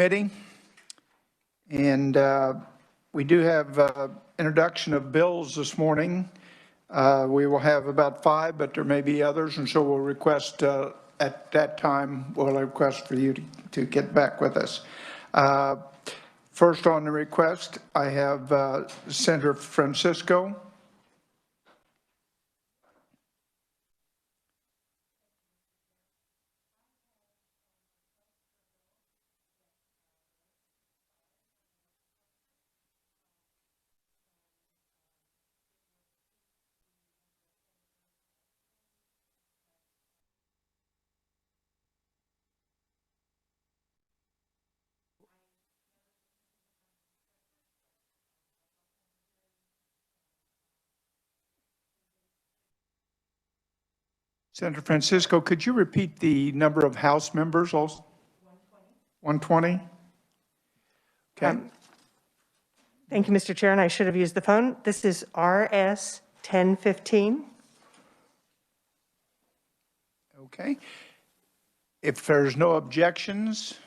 committee. And we do have introduction of bills this morning. We will have about 5, but there may be others, and so we'll request at that time, we'll request for you to get back with us. First on the request, I have Senator Francisco. Senator Francisco, could you repeat the number of House members also? 120. Okay. Thank you, Mr. Chair, and I should have used the phone. This is RS 1015. Okay. If there's no objections,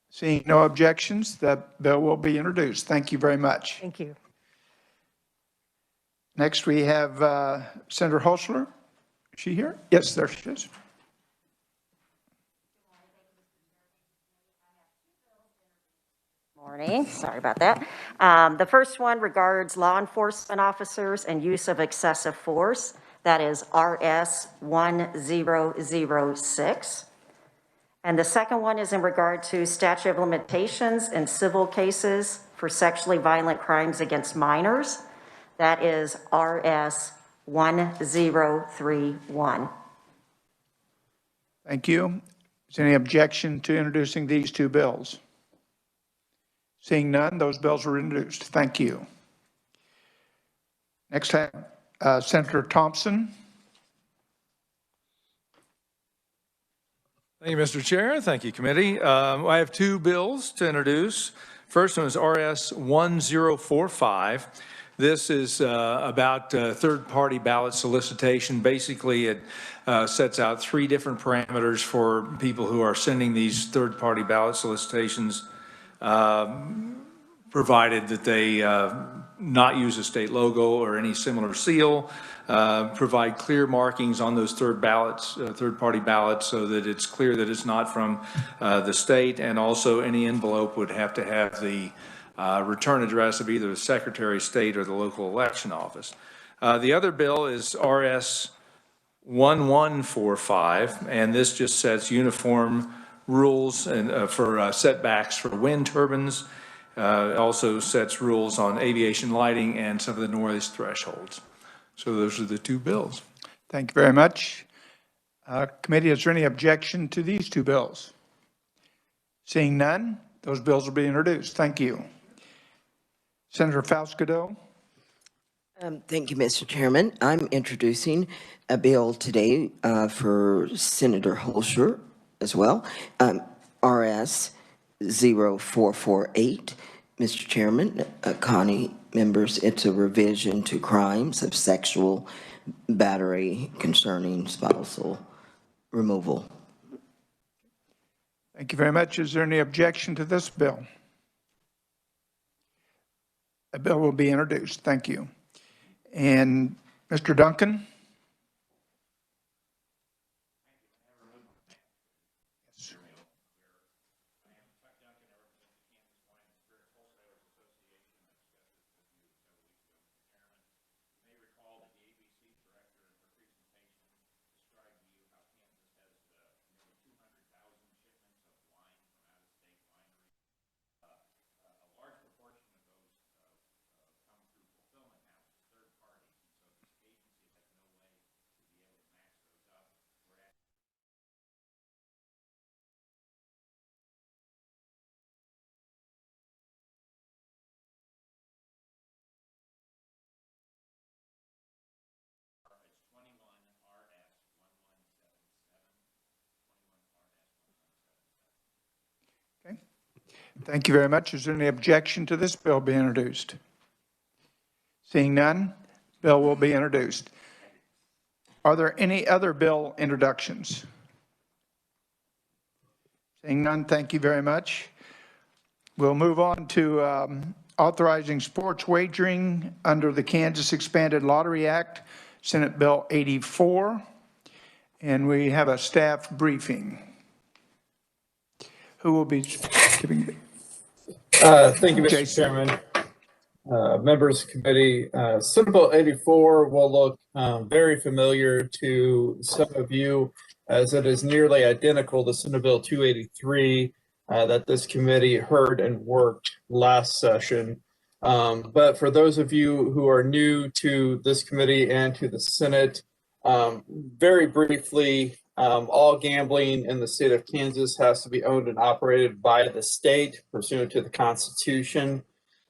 seeing no objections, that bill will be introduced. Thank you very much. Thank you. Next, we have Senator Hostler. Is she here? Yes, there she is. Morning. Sorry about that. The first one regards law enforcement officers and use of excessive force. That is RS 1006. And the second one is in regard to statute of limitations in civil cases for sexually violent crimes against minors. That is RS 1031. Thank you. Is there any objection to introducing these two bills? Seeing none, those bills are introduced. Thank you. Next, I have Senator Thompson. Thank you, Mr. Chair. Thank you, committee. I have 2 bills to introduce. First one is RS 1045. This is about third-party ballot solicitation. Basically, it sets out 3 different parameters for people who are sending these third-party ballot solicitations, provided that they not use a state logo or any similar seal, provide clear markings on those third-party ballots so that it's clear that it's not from the state, and also any envelope would have to have the return address of either the Secretary of State or the local election office. The other bill is RS 1145, and this just sets uniform rules and for setbacks for wind turbines. Also sets rules on aviation lighting and some of the noise thresholds. So those are the 2 bills. Thank you very much. Committee, is there any objection to these 2 bills? Seeing none, those bills will be introduced. Thank you. Senator Faustido. Thank you, Mr. Chairman. I'm introducing a bill today for Senator Holscher as well, RS 0448. Mr. Chairman, Connie, members, it's a revision to crimes of sexual battery concerning spousal removal. Thank you very much. Is there any objection to this bill? A bill will be introduced. Thank you. And Mr. Duncan? Thank you very much. Is there any objection to this bill being introduced? Seeing none, bill will be introduced. Are there any other bill introductions? Seeing none, thank you very much. We'll move on to authorizing sports wagering under the Kansas Expanded Lottery Act, Senate Bill 84. And we have a staff briefing. Who will be giving it? Thank you, Mr. Jason. Chairman. Members of the committee, Senate Bill 84 will look very familiar to some of you, as it is nearly identical to Senate Bill 283 that this committee heard and worked last session. But for those of you who are new to this committee and to the Senate, very briefly, all gambling in the state of Kansas has to be owned and operated by the state pursuant to the Constitution.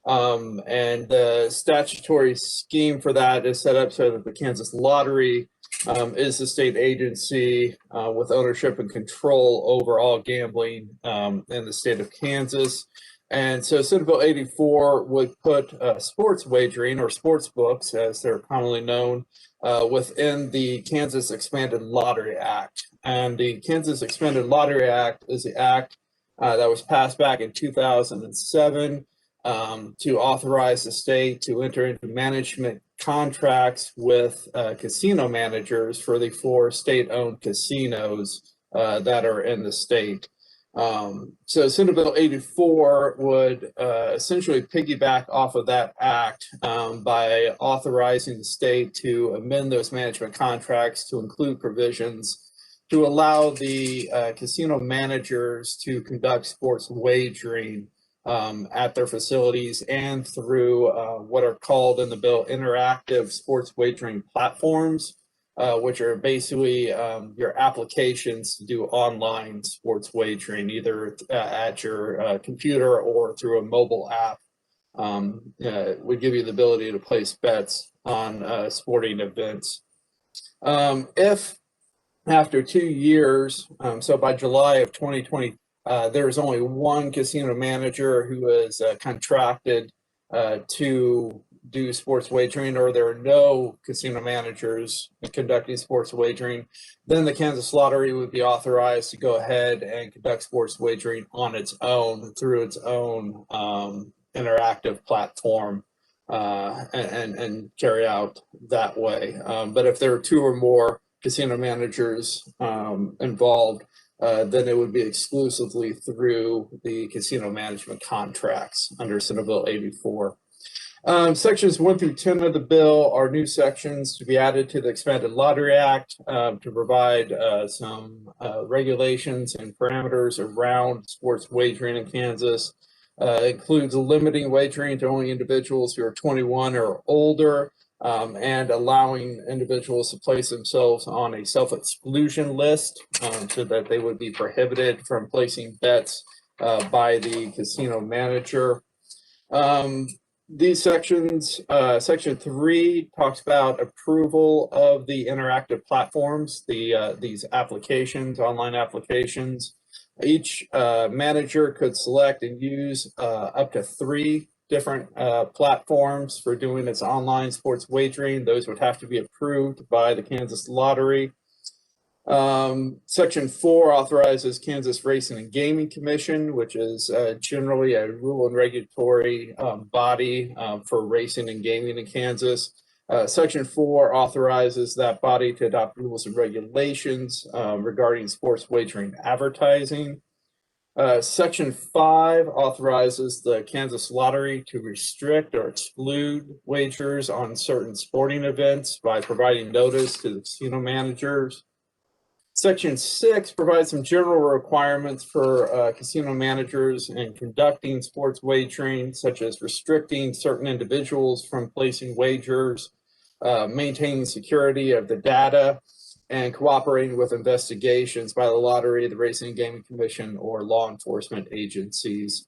And the statutory scheme for that is set up so that the Kansas Lottery is the state agency with ownership and control over all gambling in the state of Kansas. And so Senate Bill 84 would put sports wagering, or sports books as they're commonly known, within the Kansas Expanded Lottery Act. And the Kansas Expanded Lottery Act is the act that was passed back in 2007 to authorize the state to enter into management contracts with casino managers for the 4 state-owned casinos that are in the state. So Senate Bill 84 would essentially piggyback off of that act by authorizing the state to amend those management contracts to include provisions to allow the casino managers to conduct sports wagering at their facilities and through what are called in the bill interactive sports wagering platforms, which are basically your applications to do online sports wagering, either at your computer or through a mobile app. Would give you the ability to place bets on sporting events. If after 2 years, so by July of 2020, there is only one casino manager who is contracted to do sports wagering, or there are no casino managers conducting sports wagering, then the Kansas Lottery would be authorized to go ahead and conduct sports wagering on its own through its own interactive platform and carry out that way. But if there are 2 or more casino managers involved, then it would be exclusively through the casino management contracts under Senate Bill 84. Sections 1 through 10 of the bill are new sections to be added to the Expanded Lottery Act to provide some regulations and parameters around sports wagering in Kansas. Includes limiting wagering to only individuals who are 21 or older, and allowing individuals to place themselves on a self-exclusion list so that they would be prohibited from placing bets by the casino manager. These sections, section 3 talks about approval of the interactive platforms, these applications, online applications. Each manager could select and use up to 3 different platforms for doing its online sports wagering. Those would have to be approved by the Kansas Lottery. Section 4 authorizes Kansas Racing and Gaming Commission, which is generally a rule and regulatory body for racing and gaming in Kansas. Section 4 authorizes that body to adopt rules and regulations regarding sports wagering advertising. Section 5 authorizes the Kansas Lottery to restrict or exclude wagers on certain sporting events by providing notice to the casino managers. Section 6 provides some general requirements for casino managers in conducting sports wagering, such as restricting certain individuals from placing wagers, maintaining security of the data, and cooperating with investigations by the lottery, the Racing and Gaming Commission, or law enforcement agencies.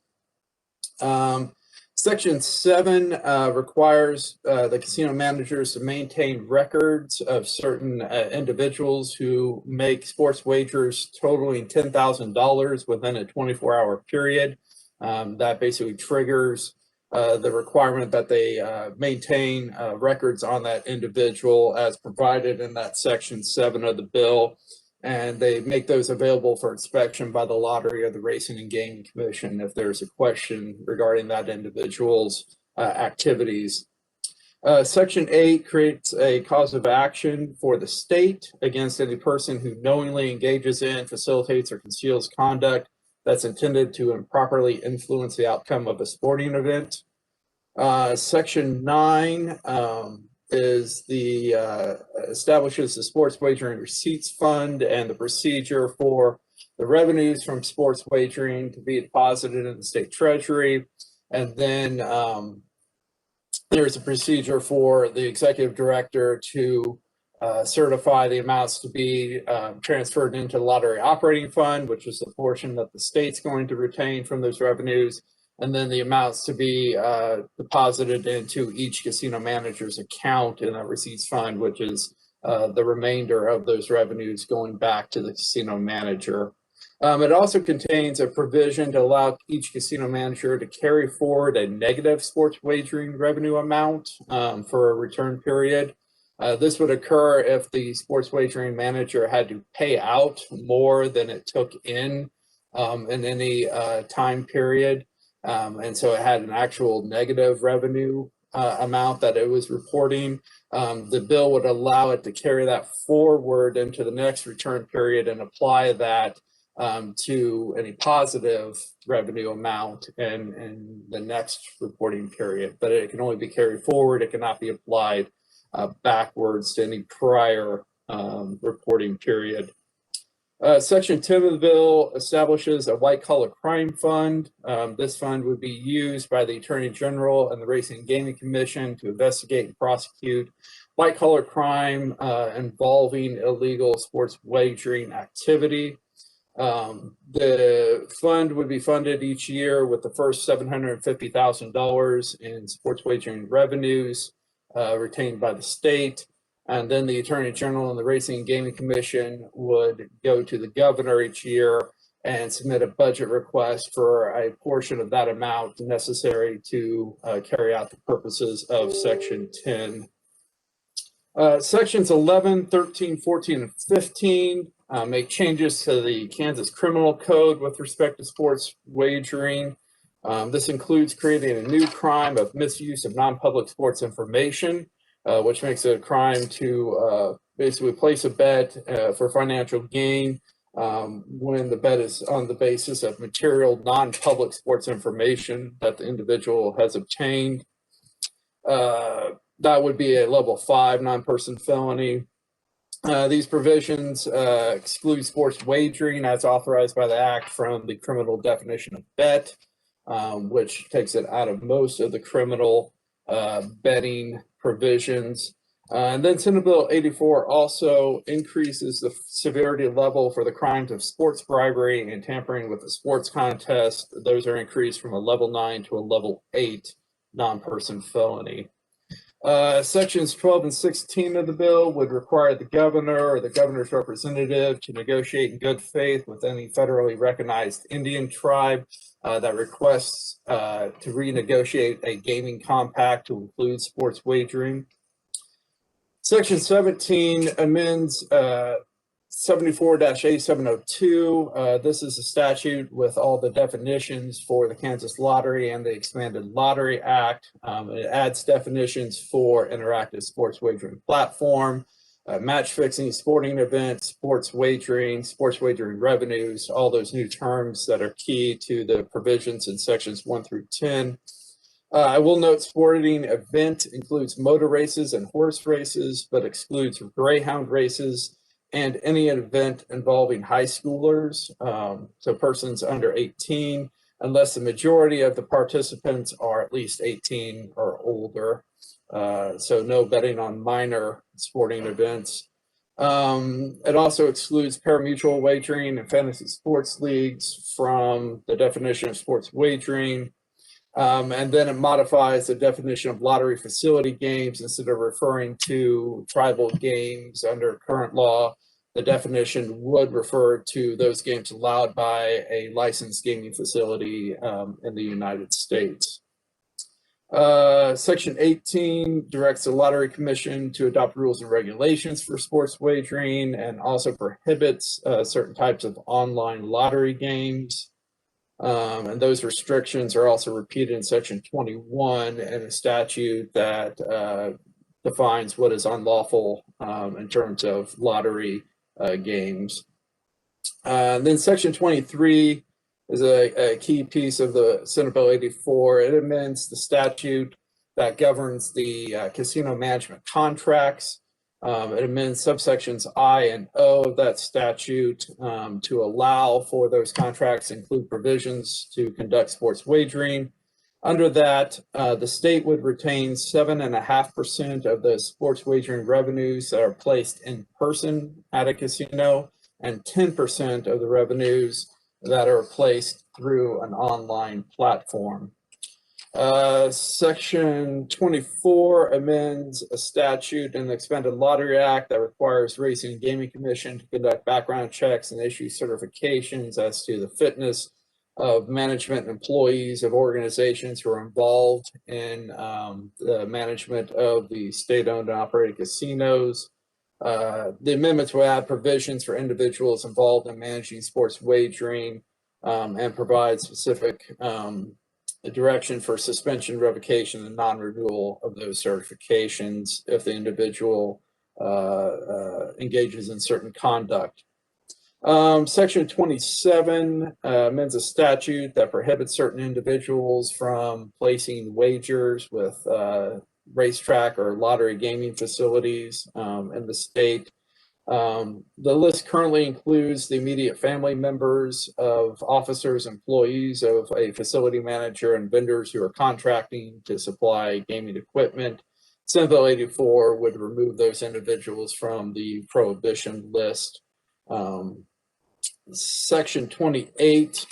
Section 7 requires the casino managers to maintain records of certain individuals who make sports wagers totaling $10,000 within a 24-hour period. That basically triggers the requirement that they maintain records on that individual as provided in that section 7 of the bill. and they make those available for inspection by the Lottery or the Racing and Gaming Commission if there's a question regarding that individual's activities. Section 8 creates a cause of action for the state against any person who knowingly engages in, facilitates, or conceals conduct that's intended to improperly influence the outcome of a sporting event. Section 9 establishes the Sports Wagering Receipts Fund and the procedure for the revenues from sports wagering to be deposited in the state treasury. And then there's a procedure for the executive director to certify the amounts to be transferred into the lottery operating fund, which is the portion that the state's going to retain from those revenues, and then the amounts to be deposited into each casino manager's account in that receipts fund, which is the remainder of those revenues going back to the casino manager. It also contains a provision to allow each casino manager to carry forward a negative sports wagering revenue amount for a return period. This would occur if the sports wagering manager had to pay out more than it took in any time period. And so it had an actual negative revenue amount that it was reporting. The bill would allow it to carry that forward into the next return period and apply that to any positive revenue amount in the next reporting period. But it can only be carried forward. It cannot be applied backwards to any prior reporting period. Section 10 of the bill establishes a white-collar crime fund. This fund would be used by the Attorney General and the Racing and Gaming Commission to investigate and prosecute white-collar crime involving illegal sports wagering activity. The fund would be funded each year with the first $750,000 in sports wagering revenues retained by the state. And then the Attorney General and the Racing and Gaming Commission would go to the governor each year and submit a budget request for a portion of that amount necessary to carry out the purposes of Section 10. Sections 11, 13, 14, and 15 make changes to the Kansas Criminal Code with respect to sports wagering. This includes creating a new crime of misuse of non-public sports information, which makes it a crime to basically place a bet for financial gain when the bet is on the basis of material non-public sports information that the individual has obtained. That would be a level 5 non-person felony. These provisions exclude sports wagering as authorized by the Act from the criminal definition of bet, which takes it out of most of the criminal betting provisions. And then Senate Bill 84 also increases the severity level for the crimes of sports bribery and tampering with a sports contest. Those are increased from a level 9 to a level 8 non-person felony. Sections 12 and 16 of the bill would require the governor or the governor's representative to negotiate in good faith with any federally recognized Indian tribe that requests to renegotiate a gaming compact to include sports wagering. Section 17 amends 74-A702. This is a statute with all the definitions for the Kansas Lottery and the Expanded Lottery Act. It adds definitions for interactive sports wagering platform, match fixing, sporting events, sports wagering revenues, all those new terms that are key to the provisions in sections 1 through 10. I will note sporting event includes motor races and horse races, but excludes Greyhound races and any event involving high schoolers, so persons under 18, unless the majority of the participants are at least 18 or older. So no betting on minor sporting events. It also excludes parimutuel wagering and fantasy sports leagues from the definition of sports wagering. And then it modifies the definition of lottery facility games. Instead of referring to tribal games under current law, the definition would refer to those games allowed by a licensed gaming facility in the United States. Section 18 directs the Lottery Commission to adopt rules and regulations for sports wagering and also prohibits certain types of online lottery games. And those restrictions are also repeated in Section 21 and a statute that defines what is unlawful in terms of lottery games. Then Section 23 is a key piece of the Senate Bill 84. It amends the statute that governs the casino management contracts. It amends subsections I and O of that statute to allow for those contracts to include provisions to conduct sports wagering. Under that, the state would retain 7.5% of the sports wagering revenues that are placed in person at a casino and 10% of the revenues that are placed through an online platform. Section 24 amends a statute in the Expanded Lottery Act that requires Racing and Gaming Commission to conduct background checks and issue certifications as to the fitness of management and employees of organizations who are involved in the management of the state-owned and operated casinos. The amendments will add provisions for individuals involved in managing sports wagering and provide specific direction for suspension, revocation, and non-renewal of those certifications if the individual engages in certain conduct. Section 27 amends a statute that prohibits certain individuals from placing wagers with racetrack or lottery gaming facilities in the state. The list currently includes the immediate family members of officers, employees of a facility manager, and vendors who are contracting to supply gaming equipment. Senate Bill 84 would remove those individuals from the prohibition list. Section 28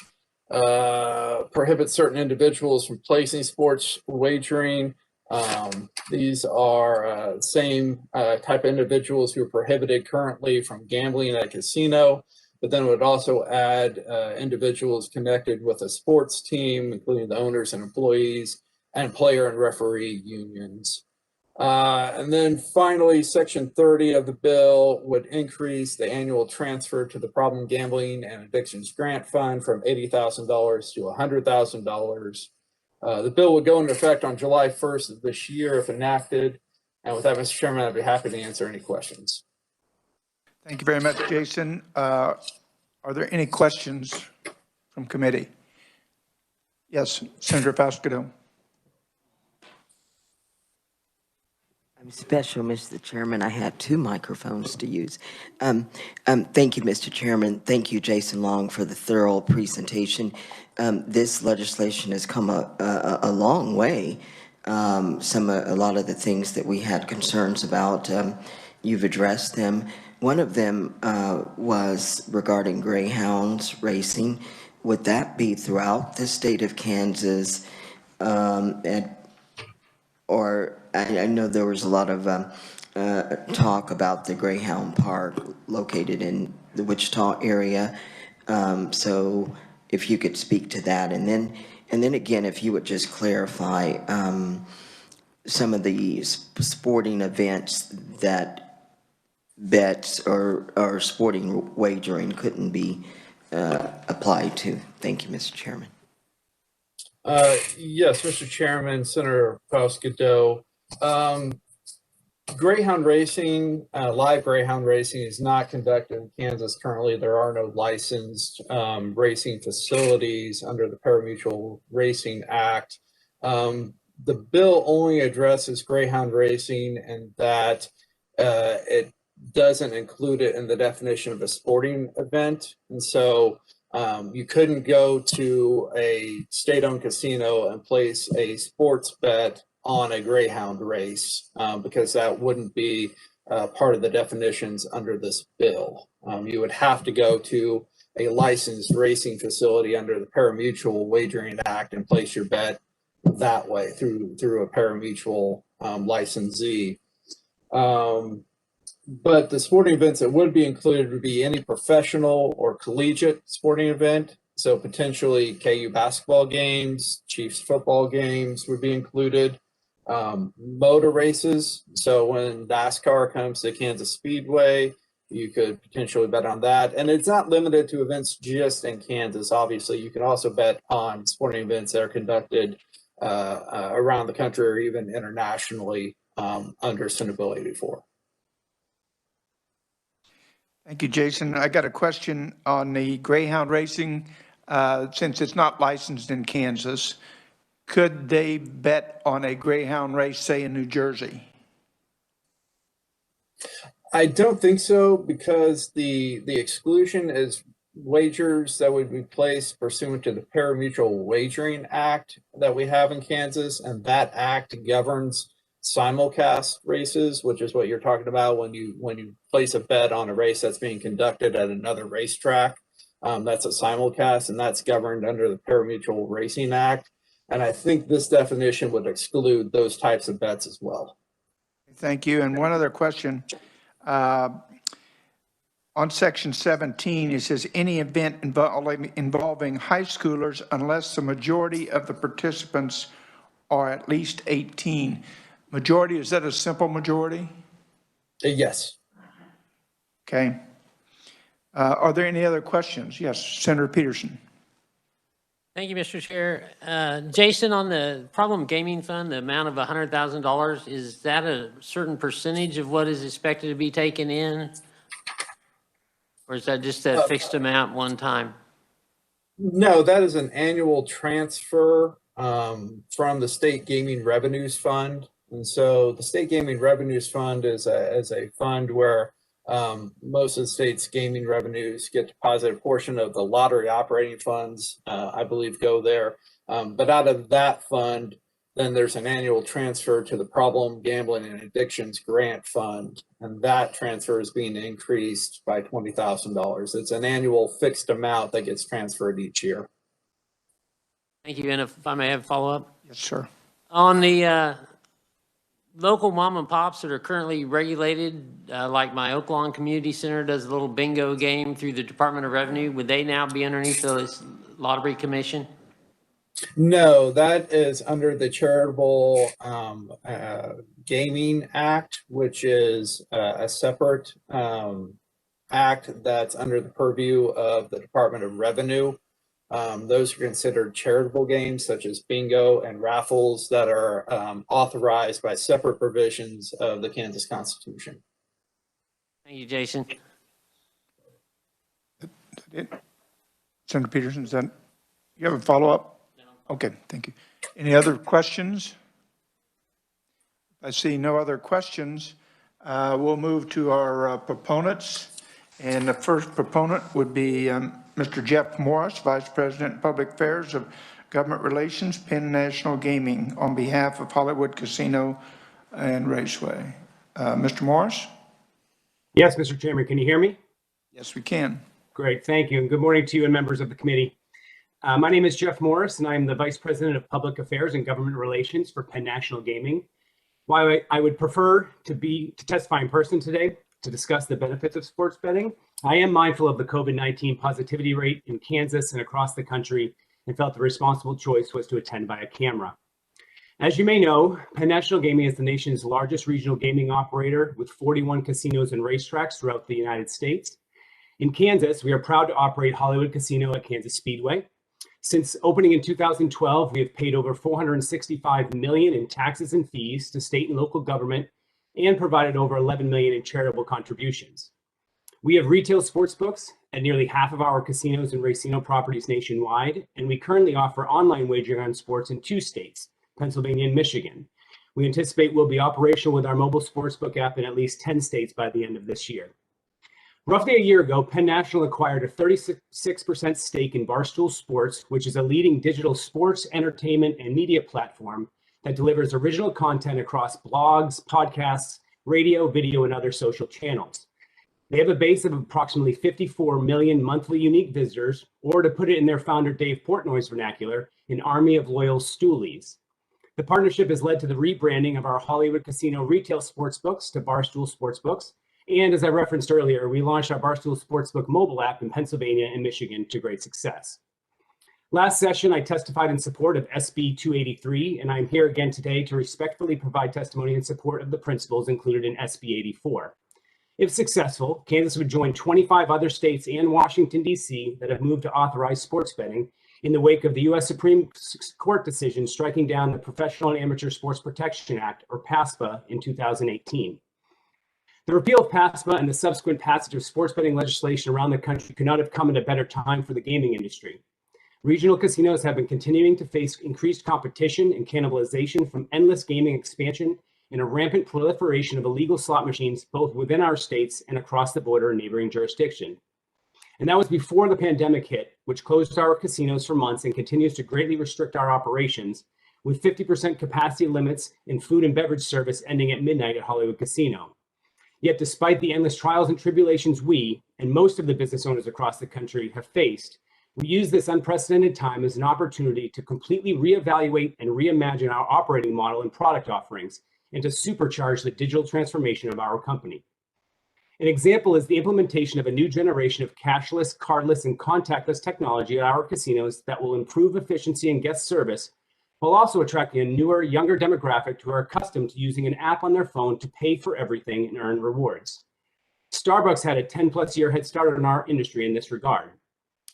prohibits certain individuals from placing sports wagering. These are same type of individuals who are prohibited currently from gambling at a casino, but then it would also add individuals connected with a sports team, including the owners and employees, and player and referee unions. And then finally, Section 30 of the bill would increase the annual transfer to the Problem Gambling and Addictions Grant Fund from $80,000 to $100,000. The bill would go into effect on July 1st of this year if enacted. And with that, Mr. Chairman, I'd be happy to answer any questions. Thank you very much, Jason. Are there any questions from committee? Yes, Senator Faustido. I'm special, Mr. Chairman. I had two microphones to use. Thank you, Mr. Chairman. Thank you, Jason Long, for the thorough presentation. This legislation has come a long way. A lot of the things that we had concerns about, you've addressed them. One of them was regarding Greyhounds racing. Would that be throughout the state of Kansas? Or I know there was a lot of talk about the Greyhound Park located in the Wichita area. So if you could speak to that, and then again, if you would just clarify some of the sporting events that bets or sporting wagering couldn't be applied to. Thank you, Mr. Chairman. Yes, Mr. Chairman, Senator Faustido. Greyhound racing, live Greyhound racing is not conducted in Kansas currently. There are no licensed racing facilities under the Parimutuel Racing Act. The bill only addresses Greyhound racing and that it doesn't include it in the definition of a sporting event. And so you couldn't go to a state-owned casino and place a sports bet on a Greyhound race because that wouldn't be part of the definitions under this bill. You would have to go to a licensed racing facility under the Parimutuel Wagering Act and place your bet that way through a parimutuel licensee. But the sporting events that would be included would be any professional or collegiate sporting event. So potentially KU basketball games, Chiefs football games would be included. Motor races. So when NASCAR comes to Kansas Speedway, you could potentially bet on that. And it's not limited to events just in Kansas. Obviously, you can also bet on sporting events that are conducted around the country or even internationally under Senate Bill 84. Thank you, Jason. I got a question on the Greyhound racing. Since it's not licensed in Kansas, could they bet on a Greyhound race, say, in New Jersey? I don't think so, because the exclusion is wagers that would be placed pursuant to the Pari-Mutuel Wagering Act that we have in Kansas, and that act governs simulcast races, which is what you're talking about when you place a bet on a race that's being conducted at another racetrack. That's a simulcast, and that's governed under the Pari-Mutuel Racing Act. And I think this definition would exclude those types of bets as well. Thank you. And one other question. On section 17, it says any event involving high schoolers unless the majority of the participants are at least 18. Majority, is that a simple majority? Yes. Okay. Are there any other questions? Yes, Senator Peterson. Thank you, Mr. Chair. Jason, on the problem gaming fund, the amount of $100,000, is that a certain percentage of what is expected to be taken in? Or is that just a fixed amount one time? No, that is an annual transfer from the State Gaming Revenues Fund. And so the State Gaming Revenues Fund is a fund where most of the state's gaming revenues get deposited. A portion of the lottery operating funds, I believe, go there. But out of that fund, then there's an annual transfer to the Problem Gambling and Addictions Grant Fund, and that transfer is being increased by $20,000. It's an annual fixed amount that gets transferred each year. Thank you. And if I may have a follow-up? Yes, sir. On the local mom and pops that are currently regulated, like my Oak Lawn Community Center does a little bingo game through the Department of Revenue, would they now be underneath the Lottery Commission? No, that is under the Charitable Gaming Act, which is a separate act that's under the purview of the Department of Revenue. Those are considered charitable games such as bingo and raffles that are authorized by separate provisions of the Kansas Constitution. Thank you, Jason. Senator Peterson, is that, you have a follow-up? No. Okay, thank you. Any other questions? I see no other questions. We'll move to our proponents. And the first proponent would be Mr. Jeff Morris, Vice President, Public Affairs of Government Relations, Penn National Gaming, on behalf of Hollywood Casino and Raceway. Mr. Morris? Yes, Mr. Chairman, can you hear me? Yes, we can. Great, thank you, and good morning to you and members of the committee. My name is Jeff Morris, and I'm the Vice President of Public Affairs and Government Relations for Penn National Gaming. While I would prefer to testify in person today to discuss the benefits of sports betting, I am mindful of the COVID-19 positivity rate in Kansas and across the country, and felt the responsible choice was to attend via camera. As you may know, Penn National Gaming is the nation's largest regional gaming operator with 41 casinos and racetracks throughout the United States. In Kansas, we are proud to operate Hollywood Casino at Kansas Speedway. Since opening in 2012, we have paid over $465 million in taxes and fees to state and local government and provided over $11 million in charitable contributions. We have retail sports books at nearly half of our casinos and racino properties nationwide, and we currently offer online wagering on sports in 2 states, Pennsylvania and Michigan. We anticipate we'll be operational with our mobile sportsbook app in at least 10 states by the end of this year. Roughly a year ago, Penn National acquired a 36% stake in Barstool Sports, which is a leading digital sports, entertainment, and media platform that delivers original content across blogs, podcasts, radio, video, and other social channels. They have a base of approximately 54 million monthly unique visitors, or to put it in their founder Dave Portnoy's vernacular, an army of loyal stoolies. The partnership has led to the rebranding of our Hollywood Casino retail sportsbooks to Barstool Sportsbooks. And as I referenced earlier, we launched our Barstool Sportsbook mobile app in Pennsylvania and Michigan to great success. Last session, I testified in support of SB 283, and I'm here again today to respectfully provide testimony in support of the principles included in SB 84. If successful, Kansas would join 25 other states and Washington, D.C. that have moved to authorize sports betting in the wake of the U.S. Supreme Court decision striking down the Professional and Amateur Sports Protection Act, or PASPA, in 2018. The repeal of PASPA and the subsequent passage of sports betting legislation around the country could not have come at a better time for the gaming industry. Regional casinos have been continuing to face increased competition and cannibalization from endless gaming expansion and a rampant proliferation of illegal slot machines both within our states and across the border in neighboring jurisdictions. And that was before the pandemic hit, which closed our casinos for months and continues to greatly restrict our operations, with 50% capacity limits in food and beverage service ending at midnight at Hollywood Casino. Yet despite the endless trials and tribulations we, and most of the business owners across the country, have faced, we use this unprecedented time as an opportunity to completely reevaluate and reimagine our operating model and product offerings, and to supercharge the digital transformation of our company. An example is the implementation of a new generation of cashless, cardless, and contactless technology at our casinos that will improve efficiency and guest service, while also attracting a newer, younger demographic who are accustomed to using an app on their phone to pay for everything and earn rewards. Starbucks had a 10+ year head start on our industry in this regard.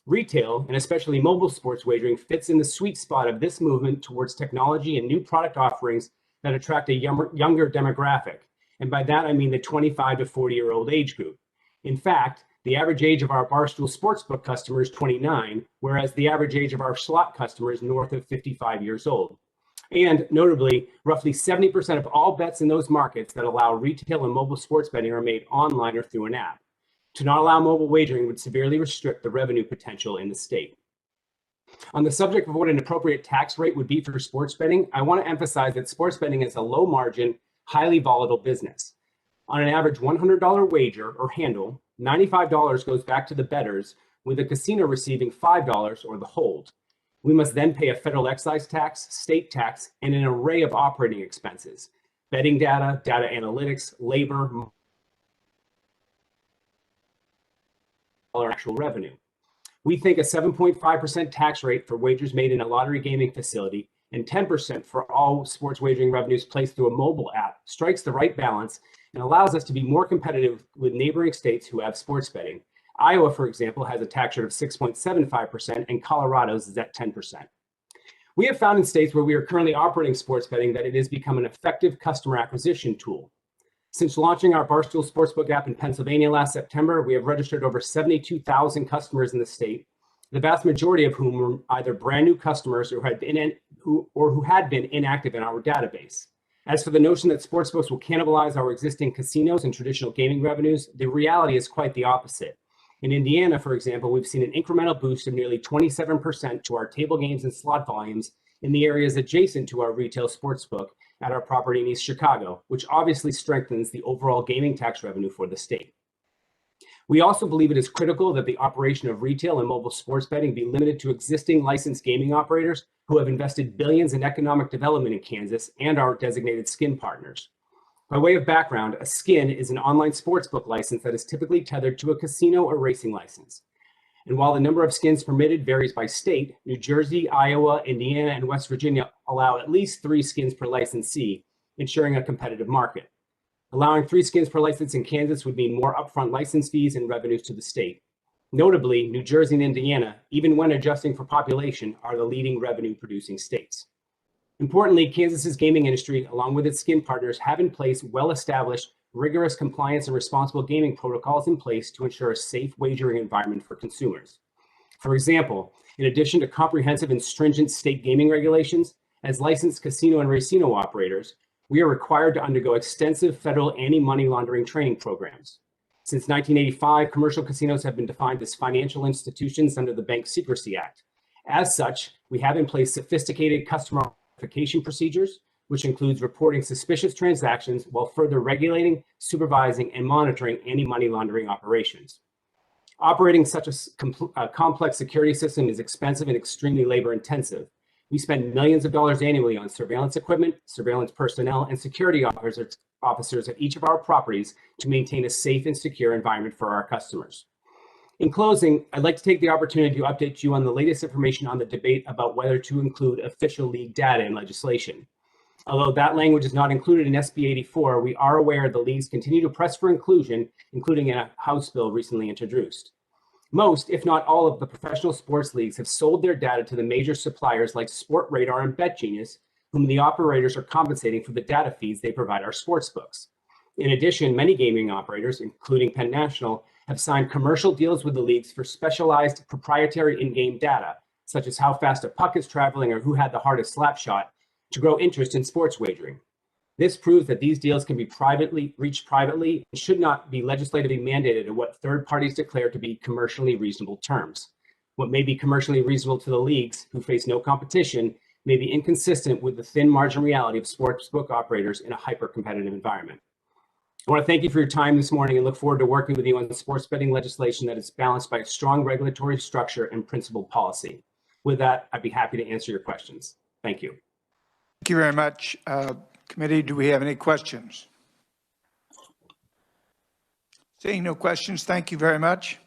Retail, and especially mobile sports wagering, fits in the sweet spot of this movement towards technology and new product offerings that attract a younger demographic. And by that, I mean the 25 to 40-year-old age group. In fact, the average age of our Barstool Sportsbook customer is 29, whereas the average age of our slot customer is north of 55 years old. And notably, roughly 70% of all bets in those markets that allow retail and mobile sports betting are made online or through an app. To not allow mobile wagering would severely restrict the revenue potential in the state. On the subject of what an appropriate tax rate would be for sports betting, I want to emphasize that sports betting is a low margin, highly volatile business. On an average $100 wager or handle, $95 goes back to the bettors, with the casino receiving $5 or the hold. We must then pay a federal excise tax, state tax, and an array of operating expenses: betting data, data analytics, labor, actual revenue. We think a 7.5% tax rate for wagers made in a lottery gaming facility and 10% for all sports wagering revenues placed through a mobile app strikes the right balance and allows us to be more competitive with neighboring states who have sports betting. Iowa, for example, has a tax rate of 6.75%, and Colorado's is at 10%. We have found in states where we are currently operating sports betting that it has become an effective customer acquisition tool. Since launching our Barstool Sportsbook app in Pennsylvania last September, we have registered over 72,000 customers in the state, the vast majority of whom were either brand new customers or who had been inactive in our database. As for the notion that sportsbooks will cannibalize our existing casinos and traditional gaming revenues, the reality is quite the opposite. In Indiana, for example, we've seen an incremental boost of nearly 27% to our table games and slot volumes in the areas adjacent to our retail sportsbook at our property in East Chicago, which obviously strengthens the overall gaming tax revenue for the state. We also believe it is critical that the operation of retail and mobile sports betting be limited to existing licensed gaming operators who have invested billions in economic development in Kansas and our designated skin partners. By way of background, a skin is an online sportsbook license that is typically tethered to a casino or racing license. And while the number of skins permitted varies by state, New Jersey, Iowa, Indiana, and West Virginia allow at least 3 skins per licensee, ensuring a competitive market. Allowing 3 skins per license in Kansas would mean more upfront license fees and revenues to the state. Notably, New Jersey and Indiana, even when adjusting for population, are the leading revenue-producing states. Importantly, Kansas's gaming industry, along with its skin partners, have in place well-established, rigorous compliance and responsible gaming protocols in place to ensure a safe wagering environment for consumers. For example, in addition to comprehensive and stringent state gaming regulations, as licensed casino and racino operators, we are required to undergo extensive federal anti-money laundering training programs. Since 1985, commercial casinos have been defined as financial institutions under the Bank Secrecy Act. As such, we have in place sophisticated customer verification procedures, which includes reporting suspicious transactions while further regulating, supervising, and monitoring anti-money laundering operations. Operating such a complex security system is expensive and extremely labor-intensive. We spend millions of dollars annually on surveillance equipment, surveillance personnel, and security officers at each of our properties to maintain a safe and secure environment for our customers. In closing, I'd like to take the opportunity to update you on the latest information on the debate about whether to include official league data in legislation. Although that language is not included in SB 84, we are aware the leagues continue to press for inclusion, including in a House bill recently introduced. Most, if not all, of the professional sports leagues have sold their data to the major suppliers like Sportradar and BetGenius, whom the operators are compensating for the data feeds they provide our sports books. In addition, many gaming operators, including Penn National, have signed commercial deals with the leagues for specialized proprietary in-game data, such as how fast a puck is traveling or who had the hardest slap shot, to grow interest in sports wagering. This proves that these deals can be reached privately and should not be legislatively mandated in what third parties declare to be commercially reasonable terms. What may be commercially reasonable to the leagues, who face no competition, may be inconsistent with the thin margin reality of sportsbook operators in a hyper-competitive environment. I want to thank you for your time this morning and look forward to working with you on the sports betting legislation that is balanced by a strong regulatory structure and principled policy. With that, I'd be happy to answer your questions. Thank you. Thank you very much. Committee, do we have any questions? Seeing no questions, thank you very much.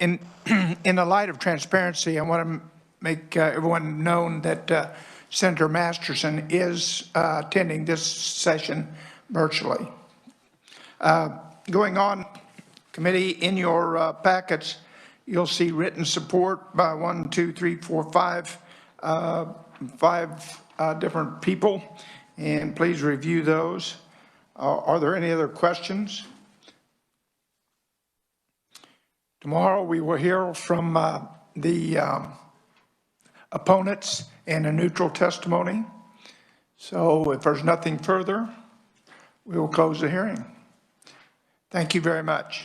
In the light of transparency, I want to make everyone known that Senator Masterson is attending this session virtually. Going on, committee, in your packets, you'll see written support by 5 different people, and please review those. Are there any other questions? Tomorrow we will hear from the opponents and a neutral testimony. So if there's nothing further, we will close the hearing. Thank you very much.